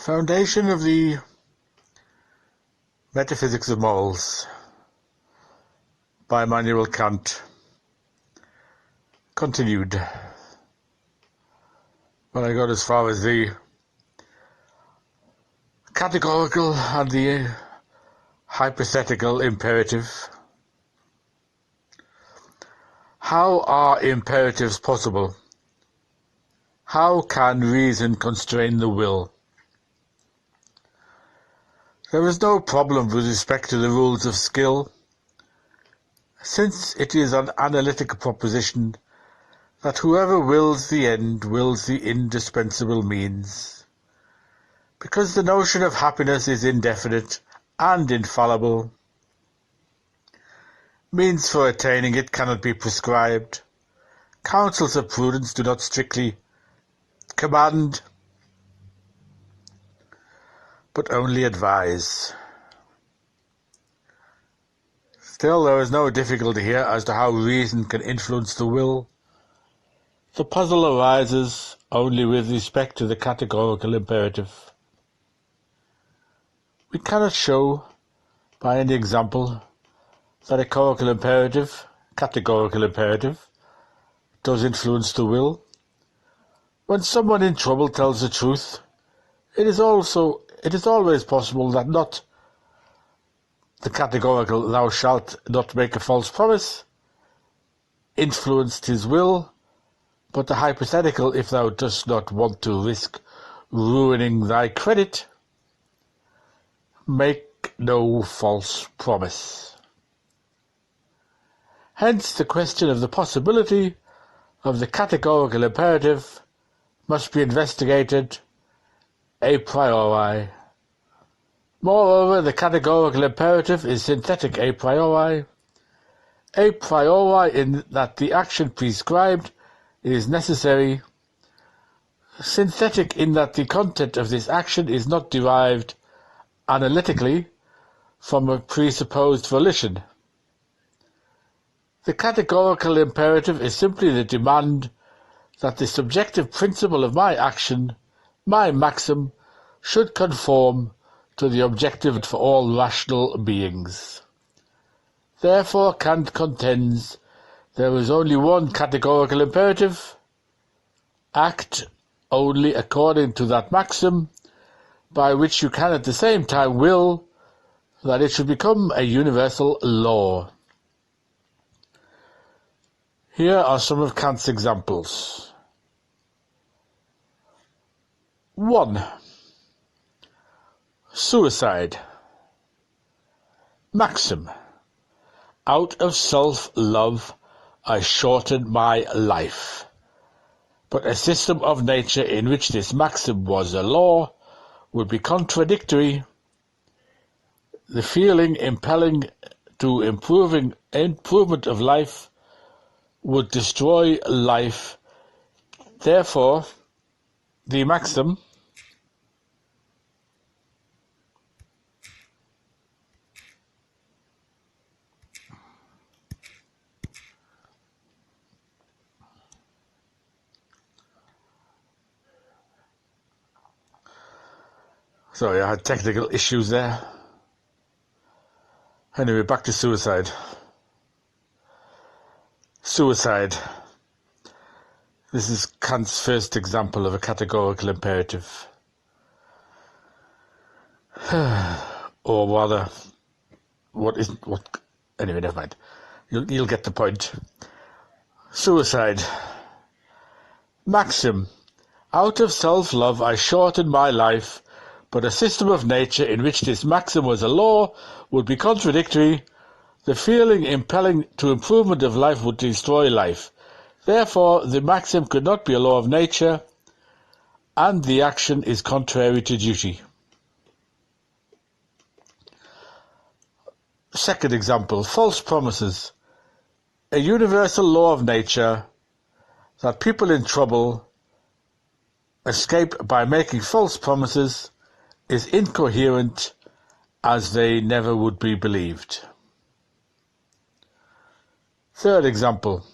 Foundation of the Metaphysics of Morals by Immanuel Kant. Continued. When I got as far as the categorical and the hypothetical imperative. How are imperatives possible? How can reason constrain the will? There is no problem with respect to the rules of skill, since it is an analytic proposition that whoever wills the end wills the indispensable means. Because the notion of happiness is indefinite and infallible, means for attaining it cannot be prescribed. Counsels of prudence do not strictly command, but only advise. Still, there is no difficulty here as to how reason can influence the will. The puzzle arises only with respect to the categorical imperative. We cannot show by any example that a categorical imperative, does influence the will. When someone in trouble tells the truth, it is always possible that not the categorical "thou shalt not make a false promise" influenced his will, but the hypothetical "if thou dost not want to risk ruining thy credit, make no false promise." Hence the question of the possibility of the categorical imperative must be investigated a priori. Moreover, the categorical imperative is synthetic a priori in that the action prescribed is necessary, synthetic in that the content of this action is not derived analytically from a presupposed volition. The categorical imperative is simply the demand that the subjective principle of my action, my maxim, should conform to the objective for all rational beings. Therefore Kant contends there is only one categorical imperative: act only according to that maxim, by which you can at the same time will that it should become a universal law. Here are some of Kant's examples. 1. Suicide. Maxim. Out of self-love I shortened my life. But a system of nature in which this maxim was a law would be contradictory. The feeling impelling to improvement of life would destroy life. Therefore, the maxim Sorry, I had technical issues there. Anyway, back to suicide. Suicide. This is Kant's first example of a categorical imperative. Or rather, anyway, never mind. You'll get the point. Suicide. Maxim. Out of self-love I shortened my life, but a system of nature in which this maxim was a law would be contradictory. The feeling impelling to improvement of life would destroy life. Therefore, the maxim could not be a law of nature, and the action is contrary to duty. Second example, false promises. A universal law of nature that people in trouble escape by making false promises is incoherent, as they never would be believed. Third example.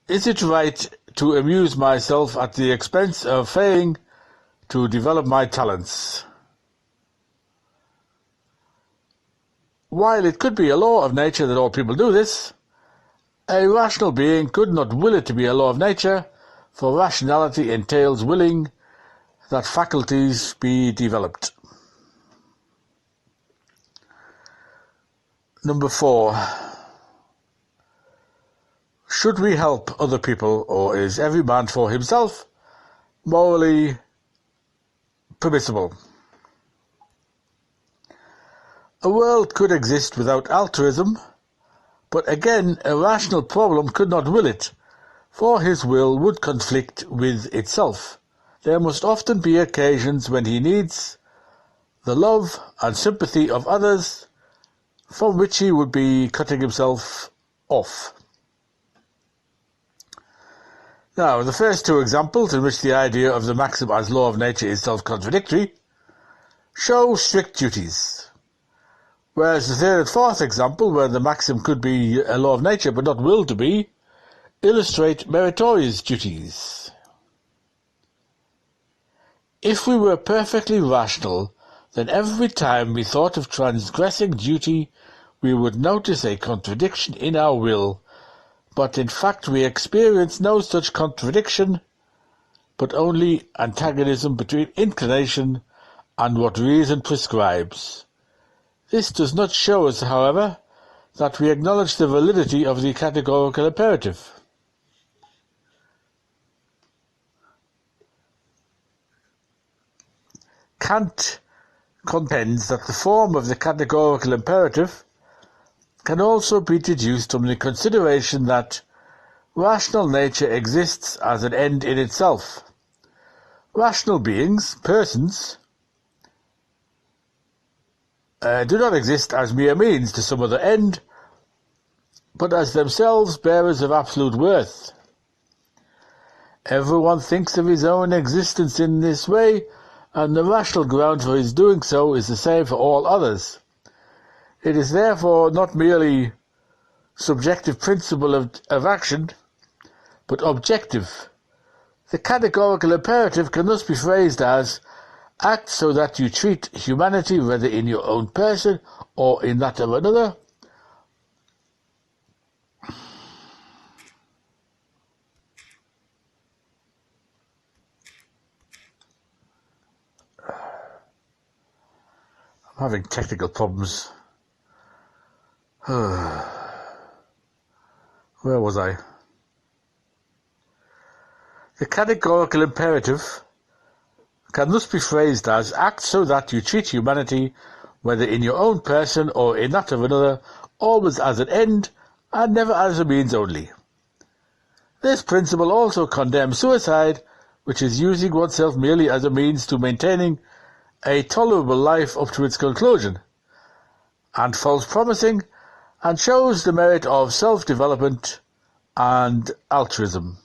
Is it right to amuse myself at the expense of failing to develop my talents. While it could be a law of nature that all people do this, a rational being could not will it to be a law of nature, for rationality entails willing that faculties be developed. Number 4. Should we help other people, or is every man for himself morally permissible? A world could exist without altruism, but again a rational problem could not will it, for his will would conflict with itself. There must often be occasions when he needs the love and sympathy of others, from which he would be cutting himself off. Now, the first 2 examples, in which the idea of the maxim as law of nature is self-contradictory, show strict duties, whereas the 3rd and 4th example, where the maxim could be a law of nature but not willed to be, illustrate meritorious duties. If we were perfectly rational, then every time we thought of transgressing duty, we would notice a contradiction in our will, but in fact we experience no such contradiction, but only antagonism between inclination and what reason prescribes. This does not show us, however, that we acknowledge the validity of the categorical imperative. Kant contends that the form of the categorical imperative can also be deduced from the consideration that rational nature exists as an end in itself. Rational beings, persons, do not exist as mere means to some other end, but as themselves bearers of absolute worth. Everyone thinks of his own existence in this way, and the rational ground for his doing so is the same for all others. It is therefore not merely subjective principle of action, but objective. The categorical imperative can thus be phrased as, act so that you treat humanity, whether in your own person or in that of another, I'm having technical problems. Where was I? The categorical imperative can thus be phrased as, act so that you treat humanity, whether in your own person or in that of another, always as an end and never as a means only. This principle also condemns suicide, which is using oneself merely as a means to maintaining a tolerable life up to its conclusion, and false promising, and shows the merit of self-development and altruism.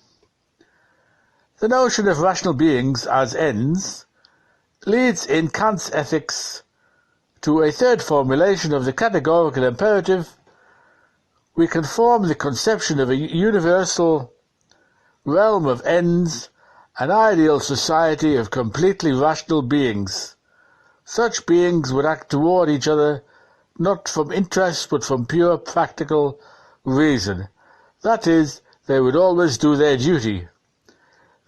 The notion of rational beings as ends leads in Kant's ethics to a 3rd formulation of the categorical imperative. We can form the conception of a universal realm of ends, an ideal society of completely rational beings. Such beings would act toward each other not from interest but from pure practical reason. That is, they would always do their duty.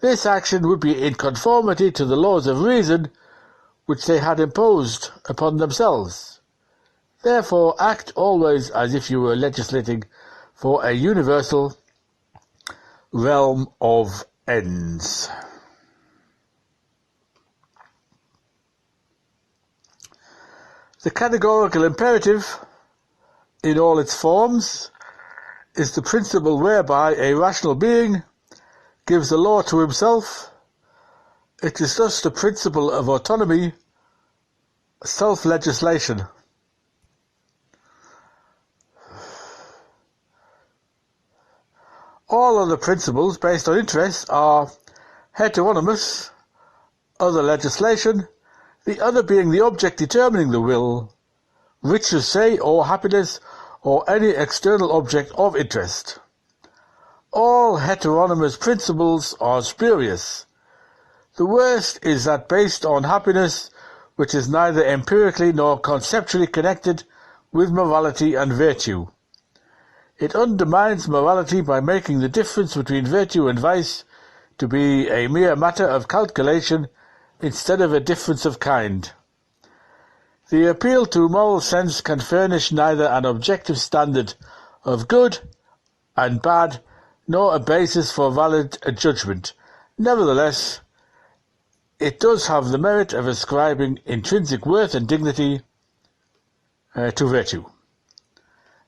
This action would be in conformity to the laws of reason which they had imposed upon themselves. Therefore, act always as if you were legislating for a universal realm of ends. The categorical imperative, in all its forms, is the principle whereby a rational being gives a law to himself. It is thus the principle of autonomy, self-legislation. All other principles based on interest are heteronymous, other legislation, the other being the object determining the will, riches, say, or happiness, or any external object of interest. All heteronymous principles are spurious. The worst is that based on happiness, which is neither empirically nor conceptually connected with morality and virtue. It undermines morality by making the difference between virtue and vice to be a mere matter of calculation instead of a difference of kind. The appeal to moral sense can furnish neither an objective standard of good and bad nor a basis for valid judgment. Nevertheless, it does have the merit of ascribing intrinsic worth and dignity to virtue.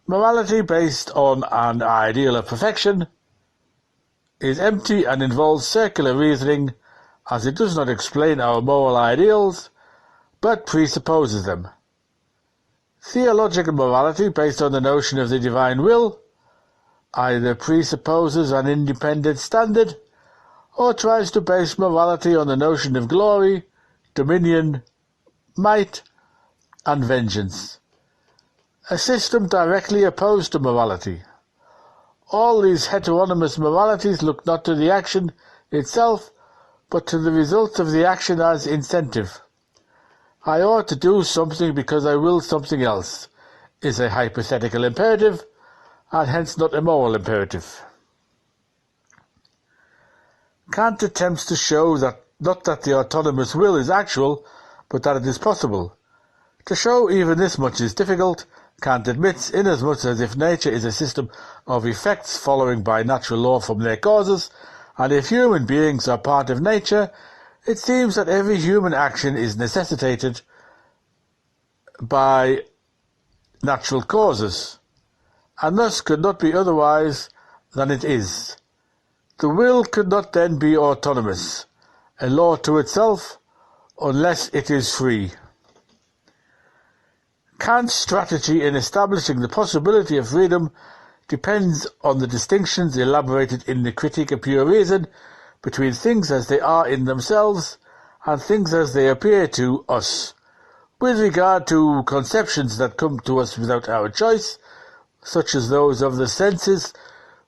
Morality based on an ideal of perfection is empty and involves circular reasoning, as it does not explain our moral ideals, but presupposes them. Theological morality, based on the notion of the divine will, either presupposes an independent standard, or tries to base morality on the notion of glory, dominion, might, and vengeance. A system directly opposed to morality. All these heteronymous moralities look not to the action itself, but to the results of the action as incentive. I ought to do something because I will something else is a hypothetical imperative, and hence not a moral imperative. Kant attempts to show that not that the autonomous will is actual, but that it is possible. To show even this much is difficult, Kant admits, inasmuch as if nature is a system of effects following by natural law from their causes, and if human beings are part of nature, it seems that every human action is necessitated by natural causes, and thus could not be otherwise than it is. The will could not then be autonomous, a law to itself, unless it is free. Kant's strategy in establishing the possibility of freedom depends on the distinctions elaborated in the Critique of Pure Reason between things as they are in themselves and things as they appear to us. With regard to conceptions that come to us without our choice, such as those of the senses,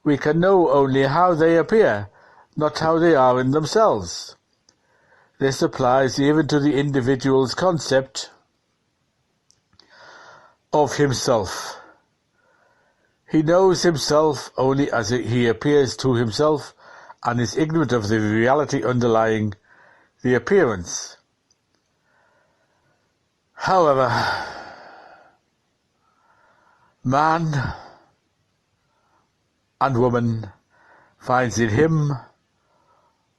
we can know only how they appear, not how they are in themselves. This applies even to the individual's concept of himself. He knows himself only as he appears to himself, and is ignorant of the reality underlying the appearance. However, man and woman finds in him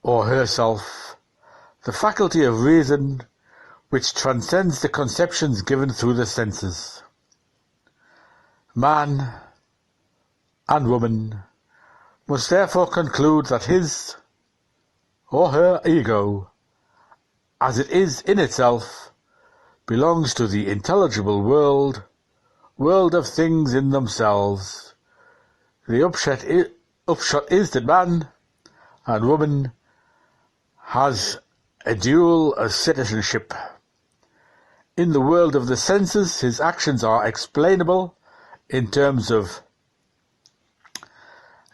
or herself the faculty of reason which transcends the conceptions given through the senses. Man and woman must therefore conclude that his or her ego, as it is in itself, belongs to the intelligible world of things in themselves. The upshot is that man and woman has a dual citizenship. In the world of the senses, his actions are explainable in terms of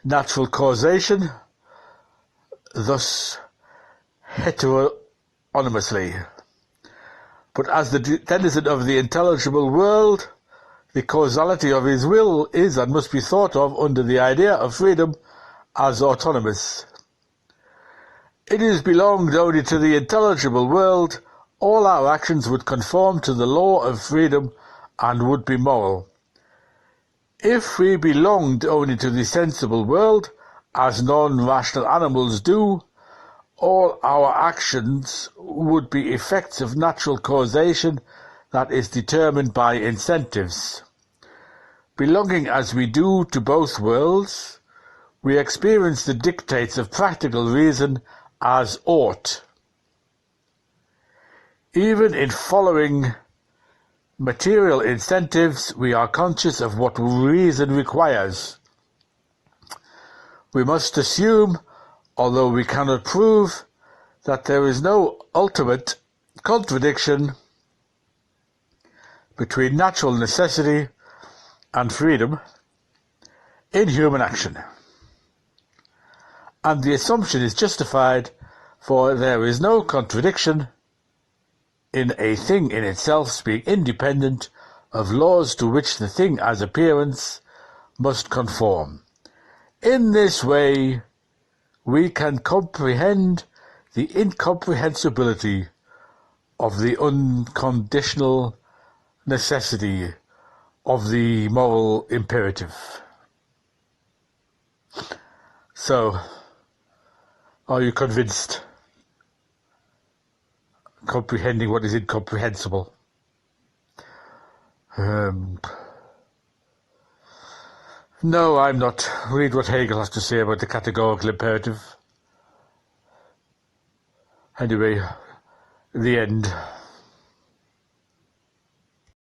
natural causation, thus heteronomously. But as the denizen of the intelligible world, the causality of his will is and must be thought of under the idea of freedom as autonomous. It is belonged only to the intelligible world, all our actions would conform to the law of freedom and would be moral. If we belonged only to the sensible world, as non-rational animals do, all our actions would be effects of natural causation that is determined by incentives. Belonging as we do to both worlds, we experience the dictates of practical reason as ought. Even in following material incentives, we are conscious of what reason requires. We must assume, although we cannot prove, that there is no ultimate contradiction between natural necessity and freedom in human action. And the assumption is justified For there is no contradiction in a thing in itself being independent of laws to which the thing as appearance must conform. In this way we can comprehend the incomprehensibility of the unconditional necessity of the moral imperative. So, are you convinced? Comprehending what is incomprehensible? No, I'm not. Read what Hegel has to say about the categorical imperative. Anyway, the end.